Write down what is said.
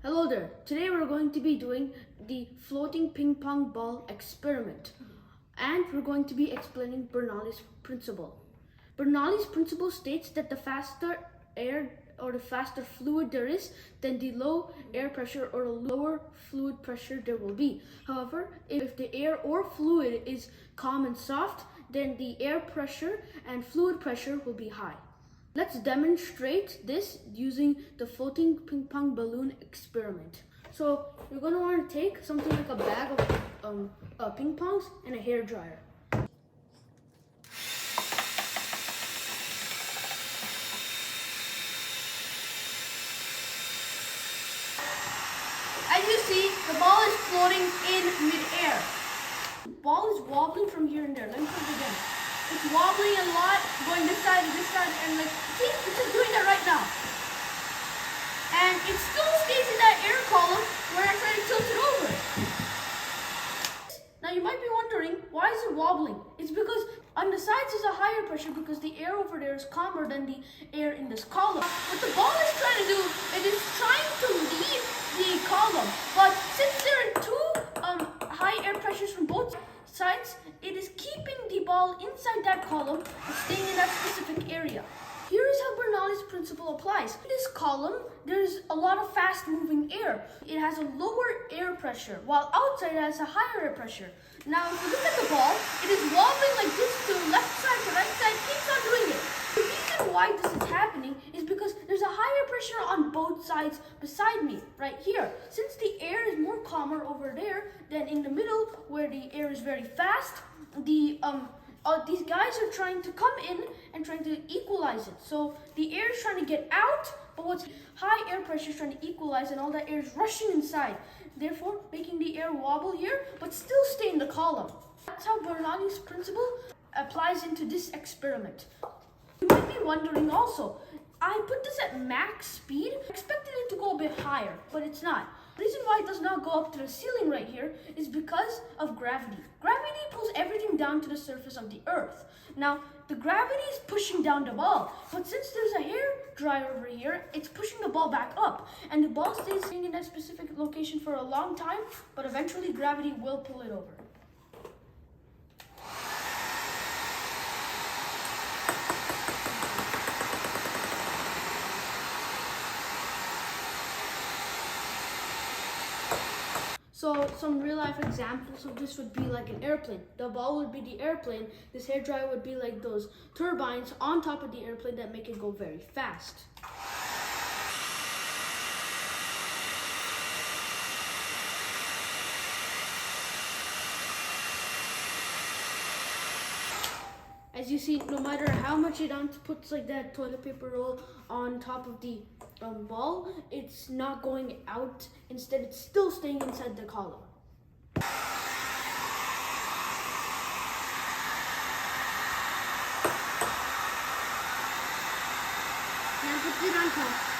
Hello there. Today we're going to be doing the floating ping pong ball experiment, and we're going to be explaining Bernoulli's principle. Bernoulli's principle states that the faster air or the faster fluid there is, then the low air pressure or the lower fluid pressure there will be. However, if the air or fluid is calm and soft, then the air pressure and fluid pressure will be high. Let's demonstrate this using the floating ping pong balloon experiment. So you're going to want to take something like a bag of ping pongs and a hair dryer. As you see, the ball is floating in mid-air. The ball is wobbling from here and there. Let me put it again. It's wobbling a lot, going this side and this side, and like, see, it's just doing that right now. And it still stays in that air column when I try to tilt it over. Now you might be wondering, why is it wobbling? It's because on the sides is a higher pressure because the air over there is calmer than the air in this column. What the ball is trying to do, it is trying to leave the column. But since there are two high air pressures from both sides, it is keeping the ball inside that column and staying in that specific area. Here is how Bernoulli's principle applies. In this column, there's a lot of fast-moving air. It has a lower air pressure, while outside it has a higher air pressure. Now, if you look at the ball, it is wobbling like this to left side to right side, keeps on doing it. The reason why this is happening is because there's a higher pressure on both sides beside me, right here. Since the air is more calmer over there than in the middle, where the air is very fast, these guys are trying to come in and trying to equalize it. So the air is trying to get out, but what's high air pressure is trying to equalize, and all that air is rushing inside, therefore making the air wobble here, but still stay in the column. That's how Bernoulli's principle applies into this experiment. You might be wondering also, I put this at max speed, expected it to go a bit higher, but it's not. The reason why it does not go up to the ceiling right here is because of gravity. Gravity pulls everything down to the surface of the earth. Now, the gravity is pushing down the ball, but since there's a hair dryer over here, it's pushing the ball back up, and the ball stays in that specific location for a long time, but eventually gravity will pull it over. So some real life examples of this would be like an airplane. The ball would be the airplane. This hairdryer would be like those turbines on top of the airplane that make it go very fast. As you see, no matter how much it puts like that toilet paper roll on top of the ball, it's not going out. Instead, it's still staying inside the column. Now put it on top.